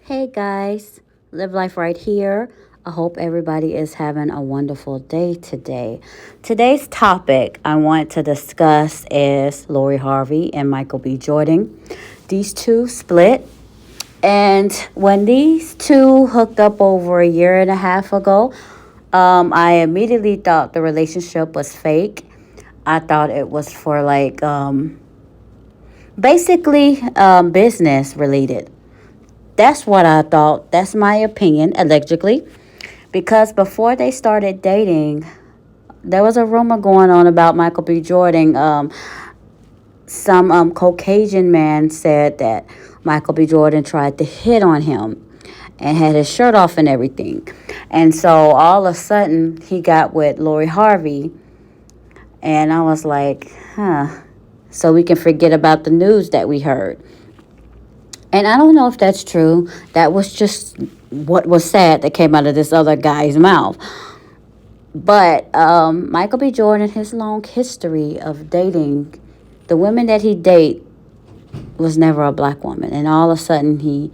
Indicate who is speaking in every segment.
Speaker 1: Hey guys, live life right here. I hope everybody is having a wonderful day today. Today's topic I want to discuss is Lori Harvey and Michael B. Jordan. These two split, and when these two hooked up over a year and a half ago, I immediately thought the relationship was fake. I thought it was for basically business related. That's what I thought. That's my opinion, allegedly. Because before they started dating, there was a rumor going on about Michael B. Jordan. Some Caucasian man said that Michael B. Jordan tried to hit on him and had his shirt off and everything. And so all of a sudden, he got with Lori Harvey. And I was like, huh. So we can forget about the news that we heard. And I don't know if that's true. That was just what was said that came out of this other guy's mouth. But Michael B. Jordan, his long history of dating, the women that he date was never a black woman. And all of a sudden he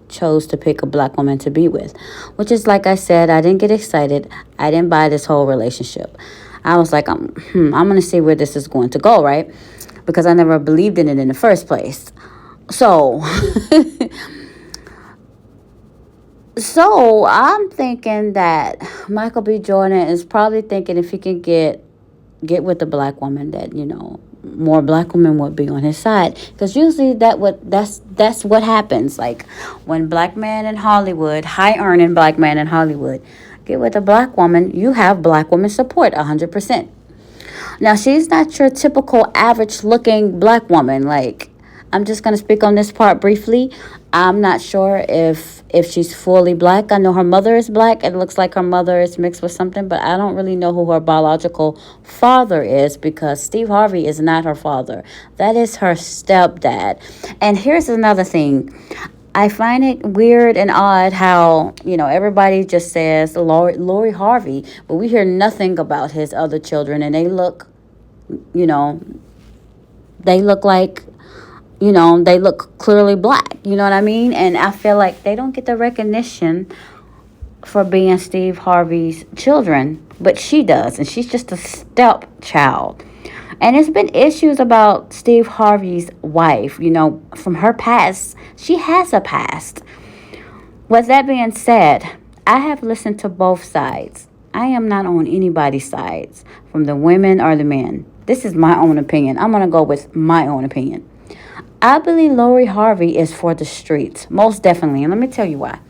Speaker 1: chose to pick a black woman to be with. Which is like I said, I didn't get excited. I didn't buy this whole relationship. I was like, I'm going to see where this is going to go, right? Because I never believed in it in the first place. So, so I'm thinking that Michael B. Jordan is probably thinking if he can get with a black woman, that more black women would be on his side. Because usually that's what happens. Like when black man in Hollywood, high earning black man in Hollywood, get with a black woman, you have black woman support 100%. Now, she's not your typical average looking black woman. Like, I'm just going to speak on this part briefly. I'm not sure if she's fully black. I know her mother is black. It looks like her mother is mixed with something, but I don't really know who her biological father is because Steve Harvey is not her father. That is her stepdad. And here's another thing. I find it weird and odd how, everybody just says Lori Harvey, but we hear nothing about his other children, and you know, they look like, they look clearly black. You know what I mean? And I feel like they don't get the recognition for being Steve Harvey's children, but she does, and she's just a stepchild. And there's been issues about Steve Harvey's wife, from her past. She has a past. With that being said, I have listened to both sides. I am not on anybody's sides, from the women or the men. This is my own opinion. I'm going to go with my own opinion. I believe Lori Harvey is for the streets, most definitely. And let me tell you why.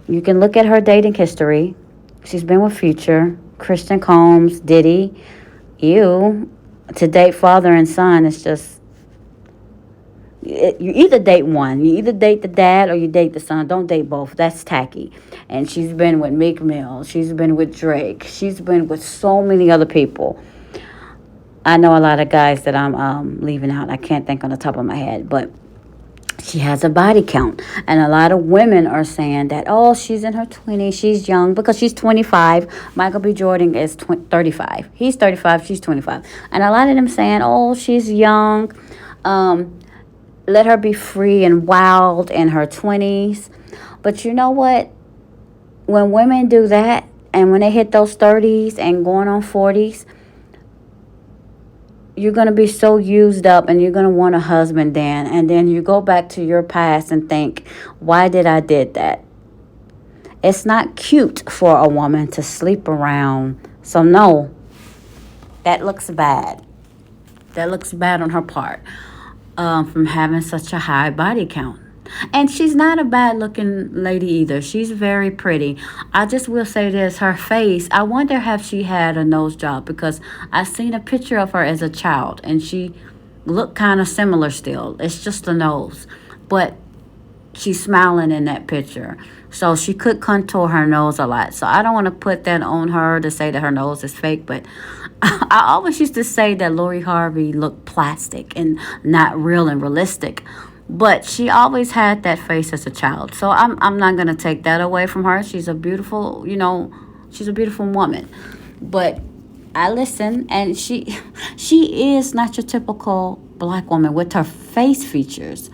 Speaker 1: You can look at her dating history. She's been with Future, Christian Combs, Diddy. You to date father and son is just, you either date one. You either date the dad or you date the son. Don't date both. That's tacky. And she's been with Meek Mill. She's been with Drake. She's been with so many other people. I know a lot of guys that I'm leaving out. I can't think on the top of my head, but she has a body count. And a lot of women are saying that, oh, she's in her 20s, she's young, because she's 25. Michael B. Jordan is 35. He's 35, she's 25. And a lot of them saying, oh, she's young. Let her be free and wild in her 20s. But you know what? When women do that, and when they hit those 30s and going on 40s, you're going to be so used up and you're going to want a husband then. And then you go back to your past and think, why did I did that? It's not cute for a woman to sleep around. So no, that looks bad. That looks bad on her part, from having such a high body count. And she's not a bad looking lady either. She's very pretty. I just will say this, her face, I wonder if she had a nose job, because I seen a picture of her as a child and she looked kind of similar still. It's just the nose. But she's smiling in that picture. So she could contour her nose a lot. So I don't want to put that on her to say that her nose is fake, but I always used to say that Lori Harvey looked plastic and not real and realistic. But she always had that face as a child. So I'm not going to take that away from her. She's a beautiful, she's a beautiful woman. But I listen, and she is not your typical black woman with her face features.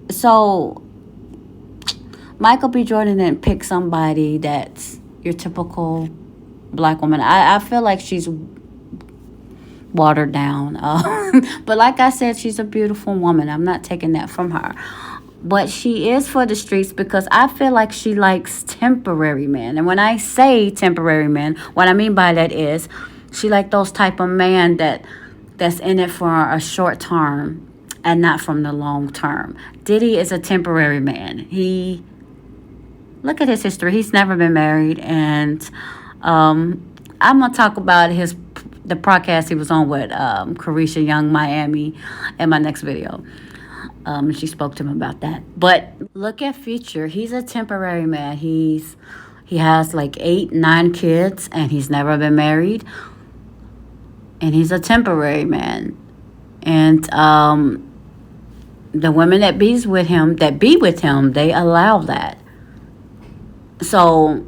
Speaker 1: So Michael B. Jordan didn't pick somebody that's your typical black woman. I feel like she's watered down. But like I said, she's a beautiful woman. I'm not taking that from her. But she is for the streets because I feel like she likes temporary men. And when I say temporary men, what I mean by that is she like those type of man that's in it for a short term and not from the long term. Diddy is a temporary man. He look at his history. He's never been married, and I'm gonna talk about the podcast he was on with Carisha Young Miami in my next video. She spoke to him about that. But look at Future. He's a temporary man. He has like 8, 9 kids, and he's never been married. And he's a temporary man. And the women that be with him, they allow that. So,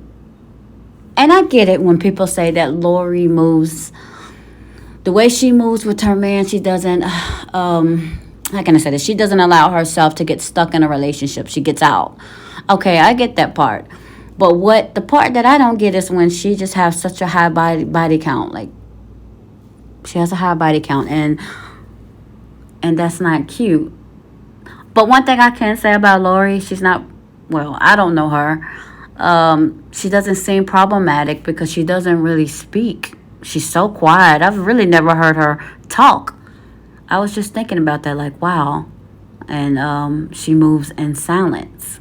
Speaker 1: and I get it when people say that Lori moves, the way she moves with her man, she doesn't, how can I say this? She doesn't allow herself to get stuck in a relationship. She gets out. Okay, I get that part. But the part that I don't get is when she just has such a high body count. Like, she has a high body count, and that's not cute. But one thing I can say about Lori, she's not, well, I don't know her. She doesn't seem problematic because she doesn't really speak. She's so quiet. I've really never heard her talk. I was just thinking about that, like, wow. And she moves in silence.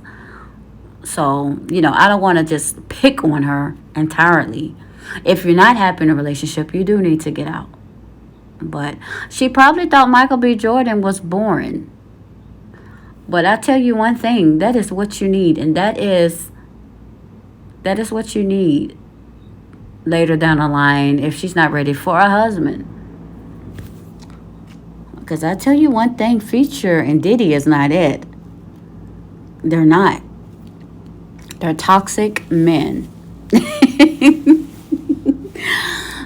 Speaker 1: So, I don't want to just pick on her entirely. If you're not happy in a relationship, you do need to get out. But she probably thought Michael B. Jordan was boring. But I tell you one thing, that is what you need. And that is what you need later down the line if she's not ready for a husband. Because I tell you one thing, Future and Diddy is not it. They're not. They're toxic men.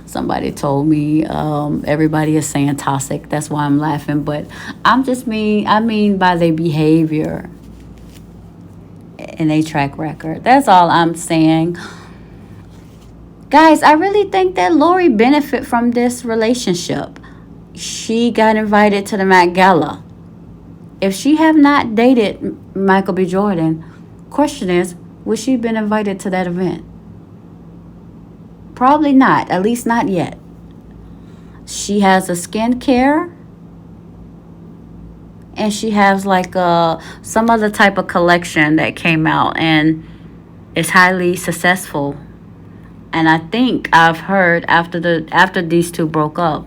Speaker 1: Somebody told me everybody is saying toxic. That's why I'm laughing. But I mean by their behavior and their track record. That's all I'm saying. Guys, I really think that Lori benefit from this relationship. She got invited to the Met Gala. If she have not dated Michael B. Jordan, question is, would she been invited to that event? Probably not, at least not yet. She has a skincare, and she has like some other type of collection that came out and is highly successful. And I think I've heard after these two broke up,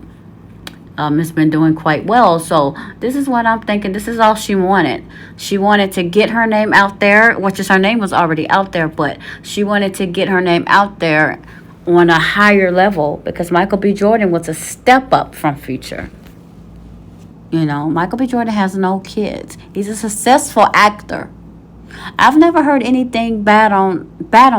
Speaker 1: it's been doing quite well. So this is what I'm thinking. This is all she wanted. She wanted to get her name out there, which is her name was already out there, but she wanted to get her name out there on a higher level because Michael B. Jordan was a step up from Future. Michael B. Jordan has no kids. He's a successful actor. I've never heard anything bad on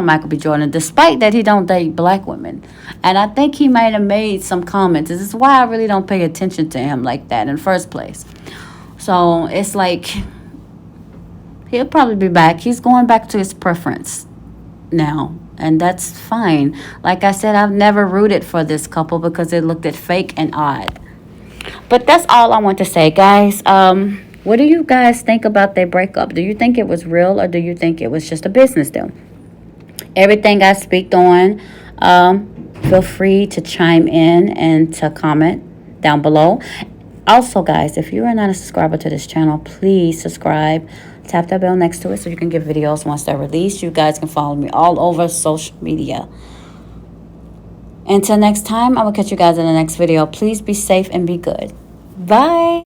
Speaker 1: Michael B. Jordan, despite that he don't date black women. And I think he might have made some comments. This is why I really don't pay attention to him like that in the first place. So it's like he'll probably be back. He's going back to his preference now. And that's fine. Like I said, I've never rooted for this couple because it looked fake and odd. But that's all I want to say, guys. What do you guys think about their breakup? Do you think it was real or do you think it was just a business deal? Everything I speak on, feel free to chime in and to comment down below. Also, guys, if you are not a subscriber to this channel, please subscribe. Tap that bell next to it so you can get videos once they're released. You guys can follow me all over social media. Until next time, I will catch you guys in the next video. Please be safe and be good. Bye.